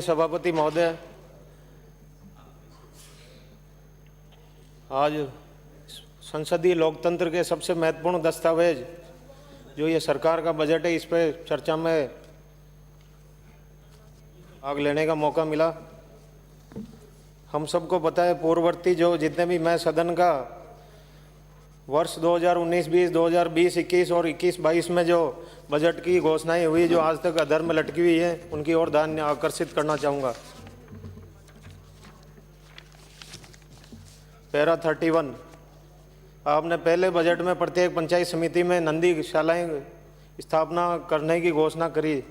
सभापति महोदय, आज संसदीय लोकतंत्र के सबसे महत्वपूर्ण दस्तावेज जो ये सरकार का बजट है, इस पर चर्चा में भाग लेने का मौका मिला। हम सबको पता है, पूर्ववर्ती जो जितने भी मैं सदन का वर्ष 2019-20, 2020-21 और 21-22 में जो बजट की घोषणाएं हुई जो आज तक अधर में लटकी हुई है, उनकी ओर ध्यान आकर्षित करना चाहूँगा। पैरा 31, आपने पहले बजट में प्रत्येक पंचायत समिति में नंदी शालाएँ स्थापना करने की घोषणा करी,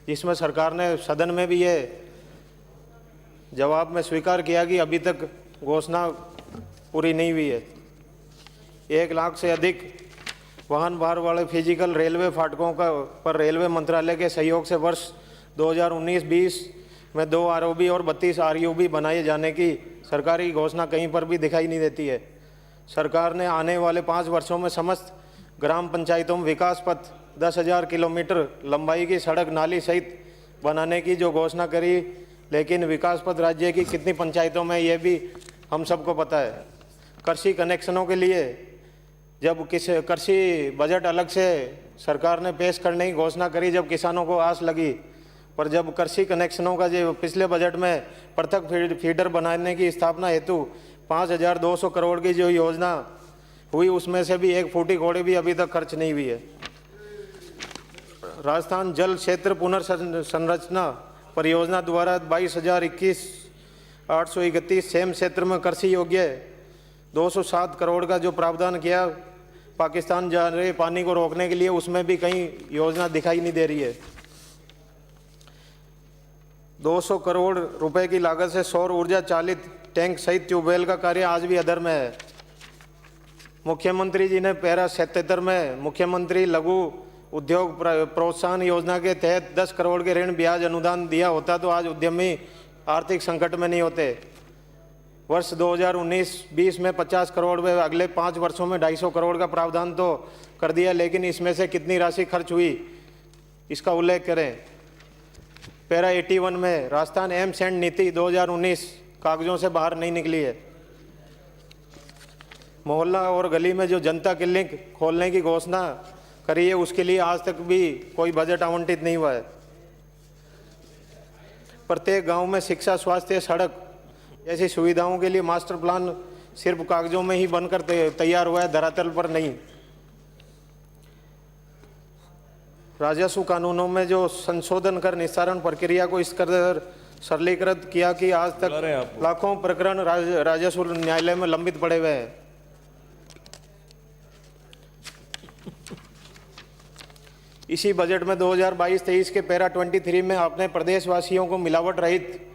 जिसमें सरकार ने सदन में भी ये जवाब में स्वीकार किया कि अभी तक घोषणा पूरी नहीं हुई है। 1 लाख से अधिक वाहन भार वाले फिजिकल रेलवे फाटकों का पर रेलवे मंत्रालय के सहयोग से वर्ष 2019-20 में 2 आरओबी और 32 आरयूबी बनाए जाने की सरकारी घोषणा कहीं पर भी दिखाई नहीं देती है। सरकार ने आने वाले 5 वर्षों में समस्त ग्राम पंचायतों में विकास पथ 10,000 किलोमीटर लंबाई की सड़क नाली सहित बनाने की जो घोषणा करी, लेकिन विकास पथ राज्य की कितनी पंचायतों में ये भी हम सबको पता है। कृषि कनेक्शनों के लिए जब कृषि बजट अलग से सरकार ने पेश करने की घोषणा करी, जब किसानों को आस लगी, पर जब कृषि कनेक्शनों का जो पिछले बजट में पृथक फीडर बनाने की स्थापना हेतु 5,200 करोड़ की जो योजना हुई, उसमें से भी 1 फूटी कौड़ी भी अभी तक खर्च नहीं हुई है। राजस्थान जल क्षेत्र पुनर्संरचना परियोजना द्वारा 22,021,831 सेम क्षेत्र में कृषि योग्य 207 करोड़ का जो प्रावधान किया पाकिस्तान जा रहे पानी को रोकने के लिए, उसमें भी कहीं योजना दिखाई नहीं दे रही है। 200 करोड़ रुपए की लागत से सौर ऊर्जा चालित टैंक सहित ट्यूबवेल का कार्य आज भी अधर में है। मुख्यमंत्री जी ने पैरा 77 में मुख्यमंत्री लघु उद्योग प्रोत्साहन योजना के तहत 10 करोड़ के ऋण ब्याज अनुदान दिया होता तो आज उद्यमी आर्थिक संकट में नहीं होते। वर्ष 2019-20 में 50 करोड़ में, अगले 5 वर्षों में 250 करोड़ का प्रावधान तो कर दिया, लेकिन इसमें से कितनी राशि खर्च हुई इसका उल्लेख करें। पैरा 81 में राजस्थान एम्स एंड नीति 2019 कागजों से बाहर नहीं निकली है। मोहल्ला और गली में जो जनता क्लिनिक खोलने की घोषणा करी है, उसके लिए आज तक भी कोई बजट आवंटित नहीं हुआ है। प्रत्येक गांव में शिक्षा, स्वास्थ्य, सड़क ऐसी सुविधाओं के लिए मास्टर प्लान सिर्फ कागजों में ही बनकर तैयार हुआ है, धरातल पर नहीं। राजस्व कानूनों में जो संशोधन कर निस्तारण प्रक्रिया को इस कदर सरलीकृत किया कि आज तक लाखों प्रकरण राजस्व न्यायालय में लंबित पड़े हुए हैं। इसी बजट में 2022-23 के पैरा 23 में आपने प्रदेशवासियों को मिलावट रहित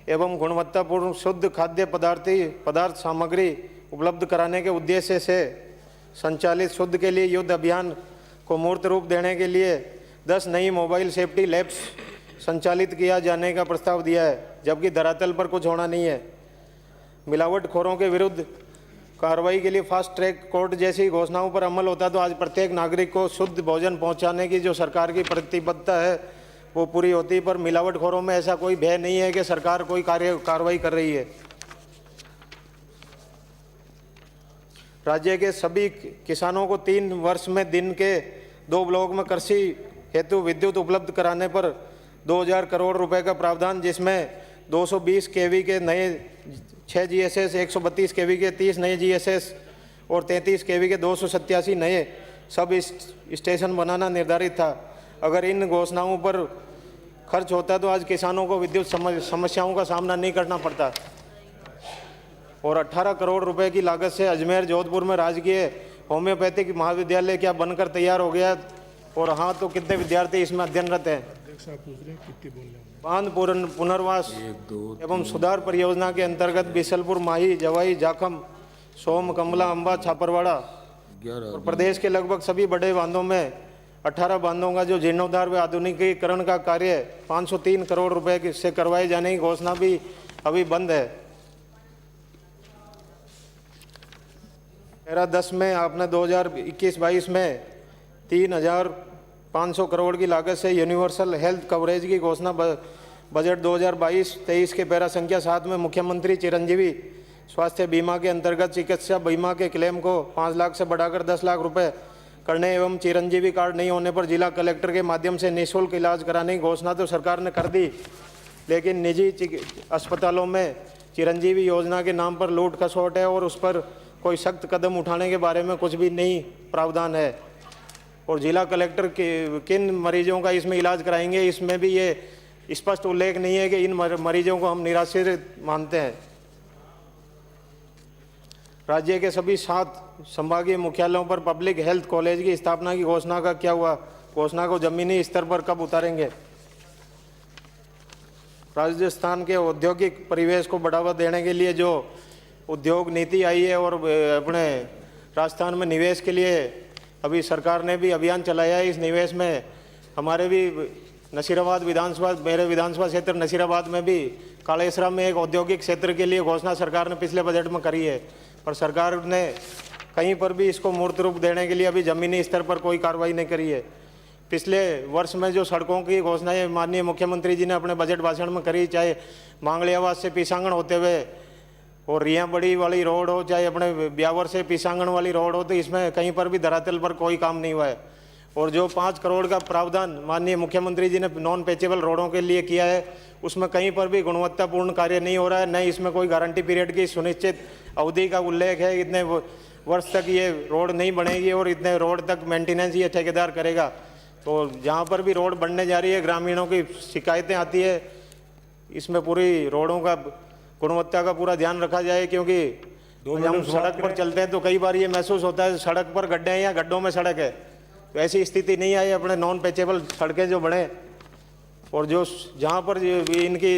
एवं गुणवत्तापूर्ण शुद्ध खाद्य पदार्थ सामग्री उपलब्ध कराने के उद्देश्य से संचालित शुद्ध के लिए युद्ध अभियान को मूर्त रूप देने के लिए 10 नई मोबाइल सेफ्टी लैब्स संचालित किया जाने का प्रस्ताव दिया है, जबकि धरातल पर कुछ होना नहीं है। मिलावटखोरों के विरुद्ध कार्रवाई के लिए फास्ट ट्रैक कोर्ट जैसी घोषणाओं पर अमल होता तो आज प्रत्येक नागरिक को शुद्ध भोजन पहुंचाने की जो सरकार की प्रतिबद्धता है वो पूरी होती, पर मिलावटखोरों में ऐसा कोई भय नहीं है कि सरकार कोई कार्रवाई कर रही है। राज्य के सभी किसानों को 3 वर्ष में दिन के 2 ब्लॉक में कृषि हेतु विद्युत उपलब्ध कराने पर 2,000 करोड़ रुपए का प्रावधान, जिसमें 220 केवी के नए 6 जीएसएस, 132 केवी के 30 नए जीएसएस और 33 केवी के 287 नए सब स्टेशन बनाना निर्धारित था। अगर इन घोषणाओं पर खर्च होता तो आज किसानों को विद्युत समस्याओं का सामना नहीं करना पड़ता। और 18 करोड़ रुपए की लागत से अजमेर जोधपुर में राजकीय होम्योपैथिक महाविद्यालय क्या बनकर तैयार हो गया, और हाँ तो कितने विद्यार्थी इसमें अध्ययनरत हैं। बांध पुनर्वास एवं सुधार परियोजना के अंतर्गत बिसलपुर, माही, जवाई, जाखम, सोम, कमला, अम्बा, छापरवाड़ा और प्रदेश के लगभग सभी बड़े बांधों में 18 बांधों का जो जीर्णोद्धार व आधुनिकीकरण का कार्य 503 करोड़ रुपए से करवाए जाने की घोषणा भी अभी बंद है। पैरा 10 में आपने 2021-22 में 3,500 करोड़ की लागत से यूनिवर्सल हेल्थ कवरेज की घोषणा बजट 2022-23 के पैरा संख्या 7 में मुख्यमंत्री चिरंजीवी स्वास्थ्य बीमा के अंतर्गत चिकित्सा बीमा के क्लेम को 5 लाख से बढ़ाकर 10 लाख रुपए करने एवं चिरंजीवी कार्ड नहीं होने पर जिला कलेक्टर के माध्यम से निःशुल्क इलाज कराने की घोषणा तो सरकार ने कर दी, लेकिन निजी अस्पतालों में चिरंजीवी योजना के नाम पर लूट खसोट है और उस पर कोई सख्त कदम उठाने के बारे में कुछ भी नहीं प्रावधान है। और जिला कलेक्टर किन मरीजों का इसमें इलाज कराएंगे, इसमें भी ये स्पष्ट उल्लेख नहीं है कि इन मरीजों को हम निराश्रित मानते हैं। राज्य के सभी 7 संभागीय मुख्यालयों पर पब्लिक हेल्थ कॉलेज की स्थापना की घोषणा का क्या हुआ? घोषणा को जमीनी स्तर पर कब उतारेंगे? राजस्थान के औद्योगिक परिवेश को बढ़ावा देने के लिए जो उद्योग नीति आई है और अपने राजस्थान में निवेश के लिए अभी सरकार ने भी अभियान चलाया है। इस निवेश में हमारे भी नसीराबाद विधानसभा, मेरे विधानसभा क्षेत्र नसीराबाद में भी कालेसरा में एक औद्योगिक क्षेत्र के लिए घोषणा सरकार ने पिछले बजट में करी है, पर सरकार ने कहीं पर भी इसको मूर्त रूप देने के लिए अभी ज़मीनी स्तर पर कोई कार्रवाई नहीं करी है। पिछले वर्ष में जो सड़कों की घोषणाएं माननीय मुख्यमंत्री जी ने अपने बजट भाषण में करी, चाहे मांगलियावास से पीसांगण होते हुए और रिया बड़ी वाली रोड हो, चाहे अपने ब्यावर से पीसांगण वाली रोड हो, तो इसमें कहीं पर भी धरातल पर कोई काम नहीं हुआ है। और जो 5 करोड़ का प्रावधान माननीय मुख्यमंत्री जी ने नॉन पेचेबल रोडों के लिए किया है, उसमें कहीं पर भी गुणवत्तापूर्ण कार्य नहीं हो रहा है, न इसमें कोई गारंटी पीरियड की सुनिश्चित अवधि का उल्लेख है। इतने वर्ष तक ये रोड नहीं बनेगी और इतने रोड तक मेंटेनेंस ये ठेकेदार करेगा। तो जहाँ पर भी रोड बनने जा रही है, ग्रामीणों की शिकायतें आती है, इसमें पूरी रोडों का गुणवत्ता का पूरा ध्यान रखा जाए, क्योंकि हम सड़क पर चलते हैं तो कई बार ये महसूस होता है सड़क पर गड्ढे हैं या गड्ढों में सड़क है। तो ऐसी स्थिति नहीं आई, अपने नॉन पेचेबल सड़कें जो बने और जो जहाँ पर इनकी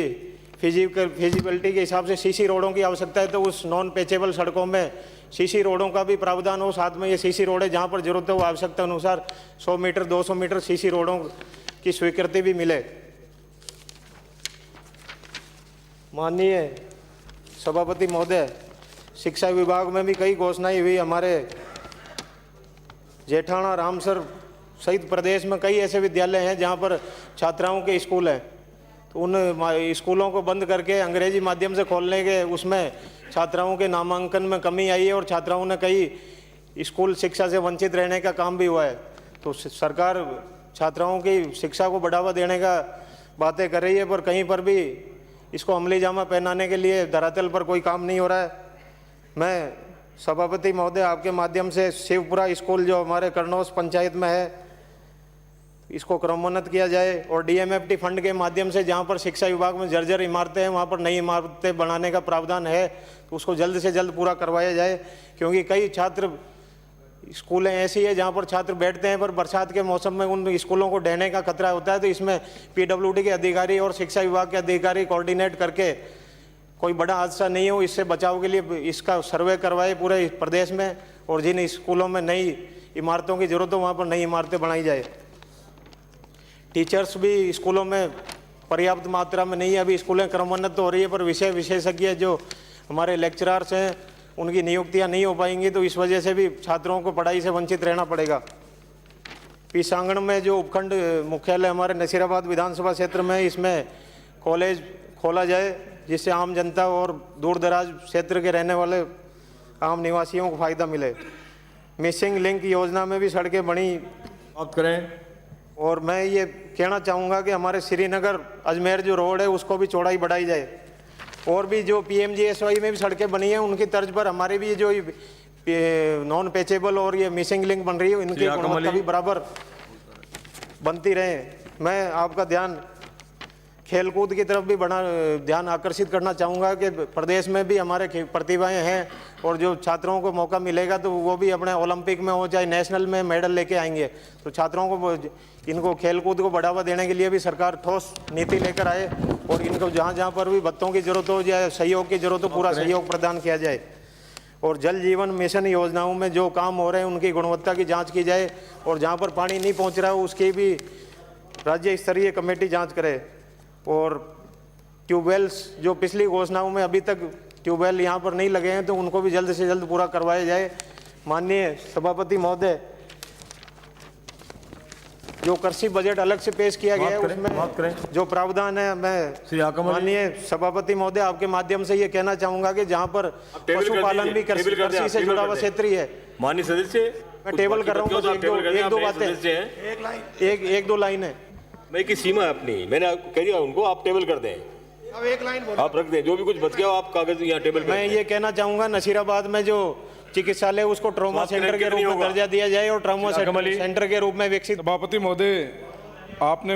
फिजिबिलिटी के हिसाब से सीसी रोडों की आवश्यकता है, तो उस नॉन पेचेबल सड़कों में सीसी रोडों का भी प्रावधान हो। साथ में ये सीसी रोडें जहाँ पर जरूरत है वो आवश्यकता अनुसार 100 मीटर 200 मीटर सीसी रोडों की स्वीकृति भी मिले। माननीय सभापति महोदय, शिक्षा विभाग में भी कई घोषणाएं हुई। हमारे जेठाना, रामसर सहित प्रदेश में कई ऐसे विद्यालय हैं जहां पर छात्राओं के स्कूल हैं, तो उन स्कूलों को बंद करके अंग्रेजी माध्यम से खोलने के उसमें छात्राओं के नामांकन में कमी आई है और छात्राओं ने कई स्कूल शिक्षा से वंचित रहने का काम भी हुआ है। तो सरकार छात्राओं की शिक्षा को बढ़ावा देने का बातें कर रही है, पर कहीं पर भी इसको अमली जामा पहनाने के लिए धरातल पर कोई काम नहीं हो रहा है। मैं सभापति महोदय आपके माध्यम से शिवपुरा स्कूल जो हमारे करनौस पंचायत में है, इसको क्रमोन्नत किया जाए और डीएमएफटी फंड के माध्यम से जहां पर शिक्षा विभाग में जर्जर इमारतें हैं वहां पर नई इमारतें बनाने का प्रावधान है, तो उसको जल्द से जल्द पूरा करवाया जाए। क्योंकि कई छात्र स्कूलें ऐसी है जहां पर छात्र बैठते हैं पर बरसात के मौसम में उन स्कूलों को ढहने का खतरा होता है। तो इसमें पीडब्ल्यूडी के अधिकारी और शिक्षा विभाग के अधिकारी कोऑर्डिनेट करके कोई बड़ा हादसा नहीं हो, इससे बचाव के लिए इसका सर्वे करवाए पूरे प्रदेश में, और जिन स्कूलों में नई इमारतों की जरूरत हो वहाँ पर नई इमारतें बनाई जाए। टीचर्स भी स्कूलों में पर्याप्त मात्रा में नहीं है, अभी स्कूलें क्रमोन्नत तो हो रही है पर विषय विशेषज्ञ जो हमारे लेक्चरर्स हैं उनकी नियुक्तियां नहीं हो पाएंगी, तो इस वजह से भी छात्रों को पढ़ाई से वंचित रहना पड़ेगा। पीसांगण में जो उपखंड मुख्यालय हमारे नसीराबाद विधानसभा क्षेत्र में, इसमें कॉलेज खोला जाए जिससे आम जनता और दूर दराज क्षेत्र के रहने वाले आम निवासियों को फायदा मिले। मिसिंग लिंक योजना में भी सड़कें बनी बात करें। और मैं ये कहना चाहूँगा कि हमारे श्रीनगर अजमेर जो रोड है उसको भी चौड़ाई बढ़ाई जाए, और भी जो पीएमजीएसवाई में भी सड़कें बनी हैं उनकी तर्ज पर हमारे भी जो नॉन पेचेबल और ये मिसिंग लिंक बन रही है इनकी गुणवत्ता भी बराबर बनती रहे। मैं आपका ध्यान खेलकूद की तरफ भी बड़ा ध्यान आकर्षित करना चाहूँगा कि प्रदेश में भी हमारे प्रतिभाएं हैं और जो छात्रों को मौका मिलेगा तो वो भी अपने ओलंपिक में हो चाहे नेशनल में मेडल लेके आएंगे। तो छात्रों को इनको खेलकूद को बढ़ावा देने के लिए भी सरकार ठोस नीति लेकर आए और इनको जहाँ जहाँ पर भी भत्तों की जरूरत हो या सहयोग की जरूरत हो पूरा सहयोग प्रदान किया जाए। और जल जीवन मिशन योजनाओं में जो काम हो रहे हैं उनकी गुणवत्ता की जाँच की जाए, और जहाँ पर पानी नहीं पहुँच रहा हो उसकी भी राज्य स्तरीय कमेटी जाँच करे। और ट्यूबवेल्स जो पिछली घोषणाओं में अभी तक ट्यूबवेल यहाँ पर नहीं लगे हैं तो उनको भी जल्द से जल्द पूरा करवाया जाए। माननीय सभापति महोदय, जो कृषि बजट अलग से पेश किया गया है बात करें। उसमें जो प्रावधान है, श्री मैं आकमल जी। माननीय सभापति महोदय आपके माध्यम से ये कहना चाहूंगा कि जहाँ पर टेबल कर पशुपालन दीजिए, भी टेबल कर कृषि दीजिए, से टेबल जुड़ा कर हुआ दीजिए। क्षेत्र ही है। माननीय सदस्य, मैं टेबल कर रहा हूँ, बस एक दो बातें, एक दो लाइन है। मैं की सीमा है अपनी, मैंने कह दिया उनको आप टेबल कर दें, अब एक लाइन बोलो। आप रख दें, जो भी कुछ बच गया हो आप कागज यहाँ टेबल कर मैं दें। ये कहना चाहूंगा नसीराबाद में जो चिकित्सालय उसको ट्रॉमा स्वास्थ्य सेंटर के केंद्र रूप नहीं में होगा। दर्जा दिया जाए और ट्रॉमा श्री आकमल जी। सेंटर के रूप में विकसित। सभापति महोदय, आपने